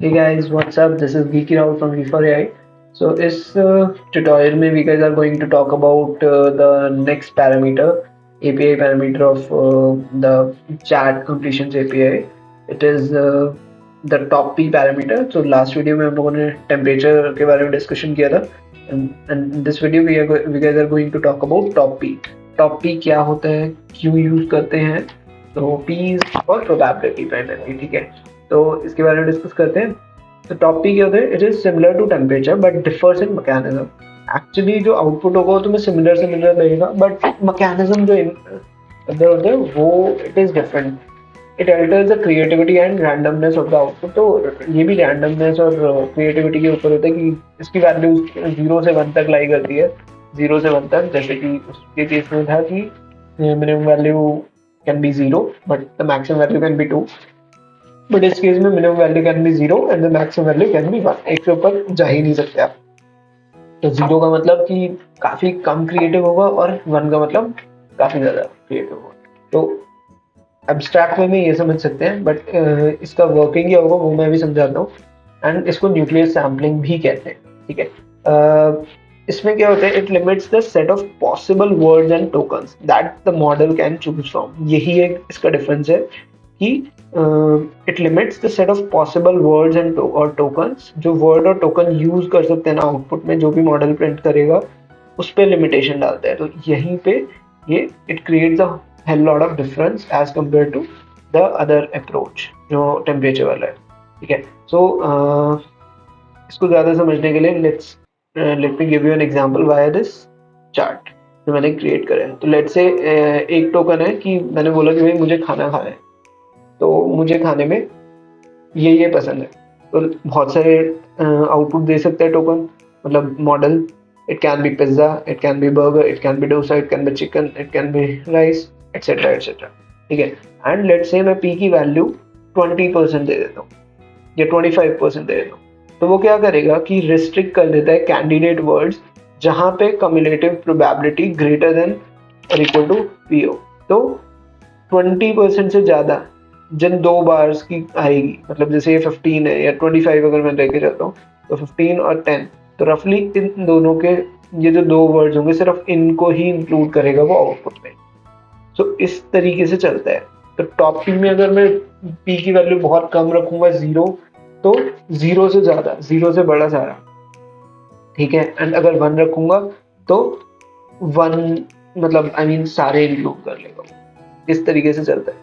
Hey guys, what's up? This is Geeky Rao from V4AI. So, इस tutorial में we guys are going to talk about the next parameter, API parameter of the chat completions API. It is the top P parameter. So, last video में हम लोगों ने temperature के बारे में discussion किया था. And in this video we guys are going to talk about top P. Top P क्या होता है, क्यों यूज करते हैं? तो P is for probability primarily, ठीक है. तो इसके बारे में डिस्कस करते हैं. तो टॉप पी क्या होता है? It is similar to temperature but differs in mechanism. Actually जो आउटपुट होगा वो तुम्हें सिमिलर सिमिलर लगेगा बट मैकेनिज्म जो अंदर होता है वो it is different. It alters the creativity and randomness of the output. तो ये भी रैंडमनेस और क्रिएटिविटी के ऊपर होता है कि इसकी वैल्यू 0 से 1 तक लाई करती है. 0 से 1 तक, जैसे कि उसके केस में था कि minimum value can be 0 but the maximum value can be 2. But इस केस में minimum value can be 0 and the maximum value can be 1. एक से ऊपर जा ही नहीं सकते आप. तो 0 का मतलब कि काफी कम क्रिएटिव होगा और 1 का मतलब काफी ज्यादा क्रिएटिव होगा. तो एब्स्ट्रैक्ट में ये समझ सकते हैं बट इसका वर्किंग क्या होगा वो मैं भी समझाता हूँ. एंड इसको न्यूक्लियर सैम्पलिंग भी कहते हैं, ठीक है. इसमें क्या होता है? It limits the set of possible words and tokens that the model can choose from. यही एक इसका डिफरेंस है कि it limits the set of possible words and और टोकन्स. जो वर्ड और टोकन यूज कर सकते हैं ना आउटपुट में, जो भी मॉडल प्रिंट करेगा उस पर लिमिटेशन डालता है. तो यहीं पे ये it creates a hell lot of difference as compare to the other approach जो टेम्परेचर वाला है, ठीक है. सो इसको ज़्यादा समझने के लिए let me give you an example via this chart जो मैंने क्रिएट करा है. तो लेट्स से एक टोकन है कि मैंने बोला कि भाई मुझे खाना खाना है, तो मुझे खाने में ये पसंद है. तो बहुत सारे आउटपुट दे सकता है टोकन, मतलब model. It can be pizza, it can be burger, it can be dosa, it can be chicken, it can be rice, etcetera etcetera, ठीक है. एंड लेट्स से मैं पी की वैल्यू 20% दे देता हूँ या 25% दे देता हूँ. तो वो क्या करेगा कि रिस्ट्रिक्ट कर देता है कैंडिडेट वर्ड्स जहां पे कम्युलेटिव प्रोबेबिलिटी ग्रेटर देन और इक्वल टू पीओ. तो 20% से ज्यादा जिन दो बार्स की आएगी, मतलब जैसे ये 15 है या 25 अगर मैं लेके जाता हूँ, तो 15 और 10, तो रफली इन दोनों के ये जो दो वर्ड्स होंगे सिर्फ इनको ही इंक्लूड करेगा वो आउटपुट में. सो इस तरीके से चलता है. तो टॉप पी में अगर मैं पी की वैल्यू बहुत कम रखूंगा 0, तो 0 से ज्यादा, 0 से बड़ा सारा, ठीक है. एंड अगर 1 रखूंगा तो 1 मतलब आई मीन सारे इंक्लूड कर लेगा. इस तरीके से चलता है,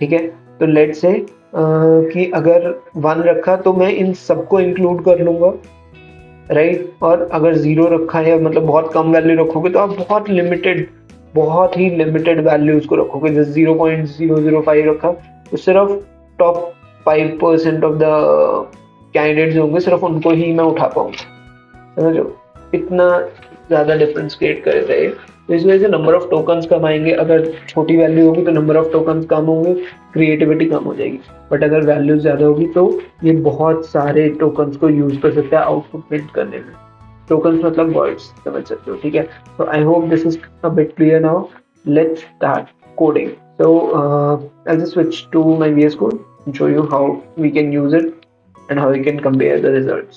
ठीक है. तो लेट से कि अगर 1 रखा तो मैं इन सबको इंक्लूड कर लूंगा, राइट. और अगर 0 रखा है मतलब बहुत कम वैल्यू रखोगे तो आप बहुत ही लिमिटेड वैल्यूज को रखोगे. जैसे 0.005 रखा तो सिर्फ टॉप 5% ऑफ द कैंडिडेट्स होंगे, सिर्फ उनको ही मैं उठा पाऊंगा. समझो इतना ज्यादा डिफरेंस क्रिएट करेगा ये. तो इस वजह से नंबर ऑफ टोकन्स कम आएंगे. अगर छोटी वैल्यू होगी तो नंबर ऑफ टोकन्स कम होंगे, क्रिएटिविटी कम हो जाएगी. बट अगर वैल्यू ज्यादा होगी तो ये बहुत सारे टोकन्स को यूज कर सकता है आउटपुट प्रिंट करने में. टोकन्स मतलब वर्ड्स, समझ सकते हो, ठीक है. तो I hope this is a bit clear now. Let's start coding. So I'll just switch to my VS Code and show you how we can use it and how we can compare the results.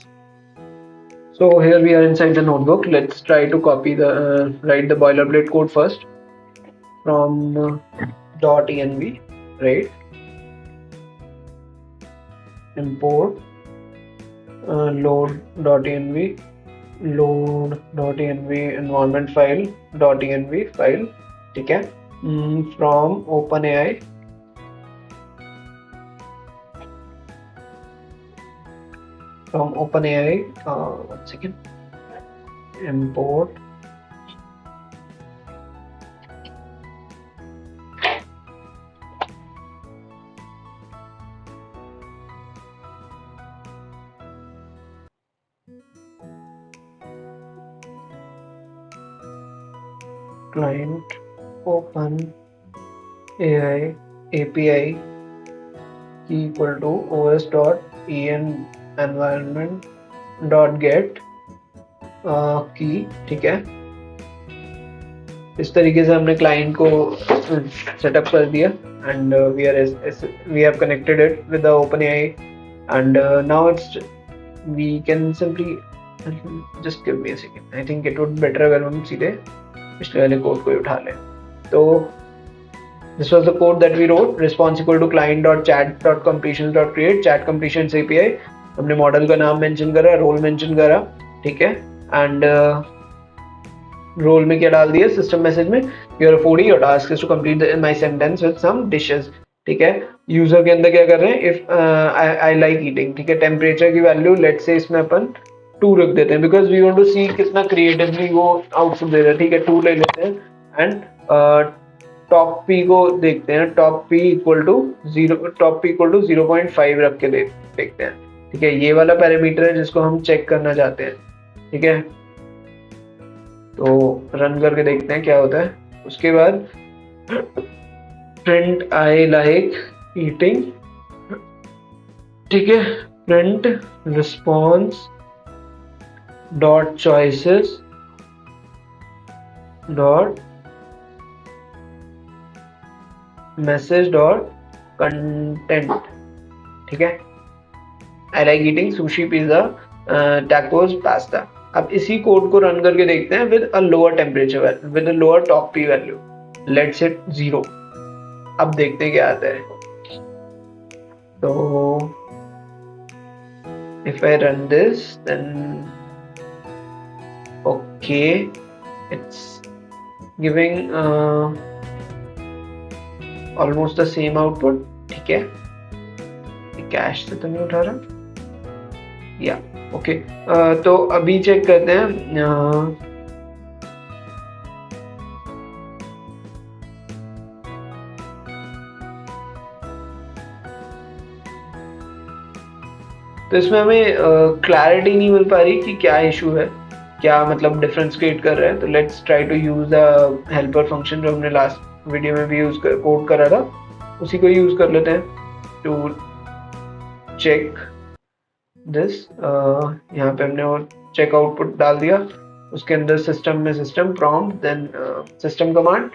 So here we are inside the notebook. Let's try to copy write the boilerplate code first from .env, right? Import load.env environment file .env file, ठीक है. From OpenAI one second. Import client OpenAI API equal to os.en environment.get की, ठीक है. इस तरीके से हमने client को सेटअप कर दिया and we have connected it with the OpenAI and now it's we can simply just give me a second. I think it would better अगर हम सीधे पिछले वाले कोड को ही उठा लें. तो this was the code that we wrote. Response equal to client.chat.completions.create chat completions API. हमने मॉडल का नाम मेंशन करा, रोल मेंशन करा, ठीक है, एंड रोल में क्या डाल दिया सिस्टम मैसेज में, your foodie your task is to complete my sentence with some dishes, ठीक है. यूजर के अंदर क्या कर रहे हैं, इफ आई लाइक ईटिंग, ठीक है, टेम्परेचर की वैल्यू लेट्स से इसमें अपन 2 रख देते हैं बिकॉज वी वांट टू सी कितना क्रिएटिवली वो आउटपुट दे रहा है, ठीक है. 2 ले लेते हैं एंड टॉप पी को देखते हैं, टॉप पी इक्वल टू 0.5 रख के देखते हैं, ठीक है. ये वाला पैरामीटर है जिसको हम चेक करना चाहते हैं, ठीक है. तो रन करके देखते हैं क्या होता है. उसके बाद प्रिंट आई लाइक ईटिंग, ठीक है, print response dot choices dot message dot content, ठीक है. I like eating sushi pizza tacos pasta. अब इसी कोड को रन करके देखते हैं with a lower temperature value, with a lower top P value, let's it 0. अब देखते हैं क्या आता है. तो if I run this then okay it's giving almost the same output, ठीक है. कैश से तो नहीं उठा रहा या ओके. तो अभी चेक करते हैं तो इसमें हमें क्लैरिटी नहीं मिल पा रही कि क्या इशू है, क्या मतलब डिफरेंस क्रिएट कर रहा है. तो let's try to use the helper function जो हमने लास्ट वीडियो में भी यूज कर कोड करा था, उसी को यूज कर लेते हैं टू चेक दिस. यहाँ पे हमने और चेक आउटपुट डाल दिया, उसके अंदर सिस्टम में system prompt, then system command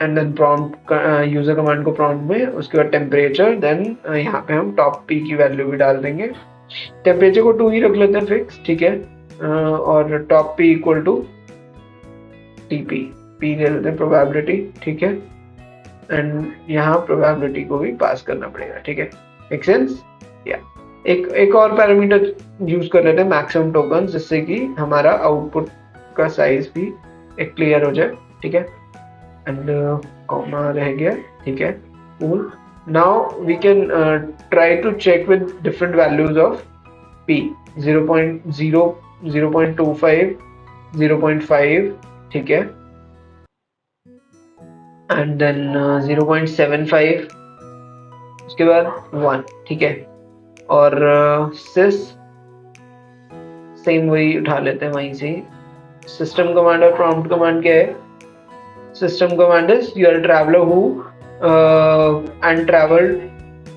and then prompt user command को प्रॉम्प्ट में, उसके बाद टेम्परेचर, देन यहाँ पे हम टॉप पी की वैल्यू भी डाल देंगे. टेम्परेचर को 2 ही रख लेते हैं फिक्स, ठीक है, और top P equal to TP, P ले लेते हैं प्रोबेबिलिटी, ठीक है, एंड यहाँ प्रोबेबिलिटी को भी पास करना पड़ेगा, ठीक है. मेक सेंस या. एक और पैरामीटर यूज कर लेते हैं मैक्सिमम टोकन, जिससे कि हमारा आउटपुट का साइज भी एक क्लियर हो जाए, ठीक है. एंड कॉमा रह गया, ठीक है. Cool. Now we can try to check with different values of p. 0.0 0.25 0.5, ठीक है, एंड देन 0.75, उसके बाद 1, ठीक है. और सिस सेम वही उठा लेते हैं वहीं से. सिस्टम कमांड और प्रॉम्प्ट कमांड क्या है. System command is you are traveller who and traveled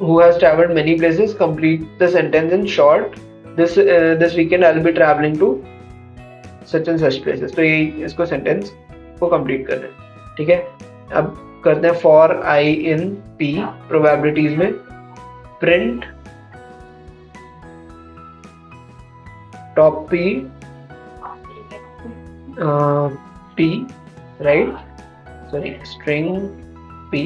who has traveled many places, complete the sentence in short. This weekend I'll be traveling to such and such places. तो ये इसको sentence को complete करना है, ठीक है. अब करते हैं for I in P probabilities में, print top P P right, sorry string P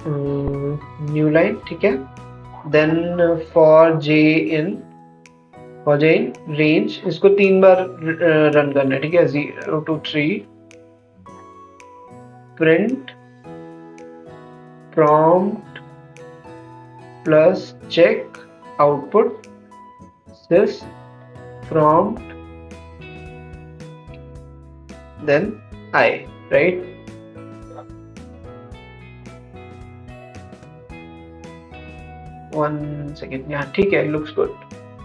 new line, ठीक है. Then for J in range, इसको 3 बार रन करना है, ठीक है. 0 to 3 print prompt plus check output sys prompt then I, right. One second, यहाँ ठीक है, looks good.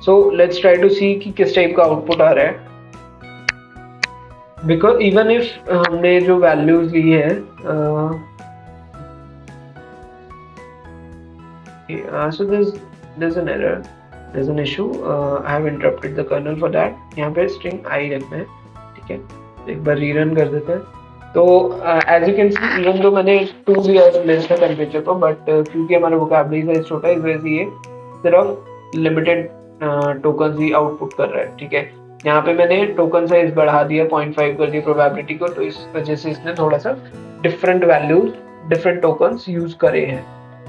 So let's try to see कि किस टाइप का आउटपुट आ रहा है. बिकॉज इवन इफ हमने जो वैल्यूज ली है so there's an error, there's an issue. I have interrupted the kernel for that. यहाँ पे string i रखना है, ठीक है. एक बार रीरन कर देते हैं. तो as you can see, even though मैंने 2 दिया है लिस्ट का टेम्परेचर को, बट क्योंकि हमारा वोकैबुलरी साइज छोटा है इस वजह से ये सिर्फ लिमिटेड टोकन ही आउटपुट कर रहा है, ठीक है। यहाँ पे मैंने टोकन साइज बढ़ा दिया, 0.5 कर दिया प्रोबेबिलिटी को, तो इस वजह से इसने थोड़ा सा different values, different tokens use करे हैं,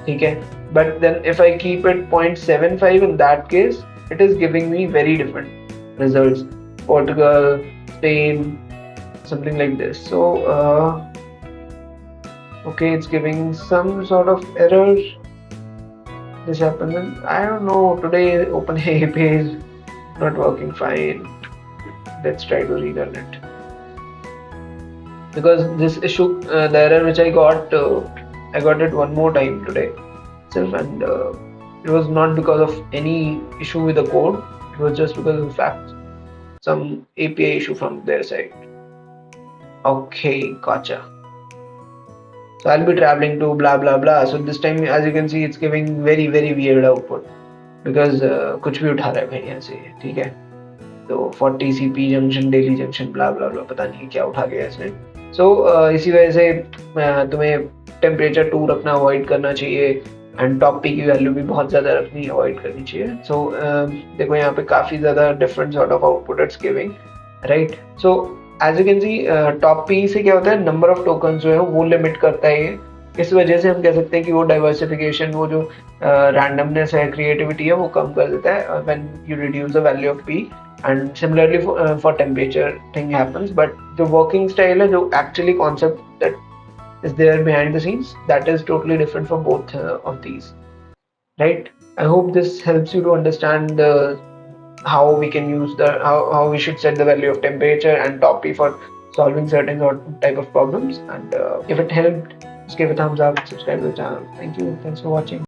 ठीक है। But then if I keep it 0.75 in that case, it is giving me very different results, Portugal, Spain, something like this. So okay, it's giving some sort of error. This happened, and I don't know, today OpenAI is not working fine. Let's try to rerun it, because this issue, the error which I got it one more time today itself, and it was not because of any issue with the code. It was just because of the fact some API issue from their side. Okay, gotcha. So I'll be traveling to blah blah blah. So this time, as you can see, it's giving very very weird output, because कुछ भी उठा रहा है भाई यहाँ से, ठीक है। तो 40 CP जंक्शन, डेली जंक्शन, ब्ला ब्ला ब्ला, पता नहीं क्या उठा गया इसने। सो इसी वजह से तुम्हें टेम्परेचर 2 रखना अवॉइड करना चाहिए, एंड टॉप पी की वैल्यू भी बहुत ज़्यादा रखनी अवॉइड करनी चाहिए। सो देखो यहाँ पे काफ़ी ज़्यादा different sort of output it's giving, right. So as you can see, top P से क्या होता है, नंबर ऑफ टोकन जो है वो लिमिट करता है ये। इस वजह से हम कह सकते हैं कि वो डाइवर्सिफिकेशन, वो जो रैंडमनेस है, क्रिएटिविटी है, वो कम कर देता है when you reduce the value of P. And similarly for temperature thing happens, but जो वर्किंग स्टाइल है, जो actually concept that is there behind the scenes, that is totally different for both of these, right? I hope this helps you to understand how we can use how we should set the value of temperature and top P for solving certain type of problems. And if it helped, just give a thumbs up, subscribe to the channel. Thank you, thanks for watching.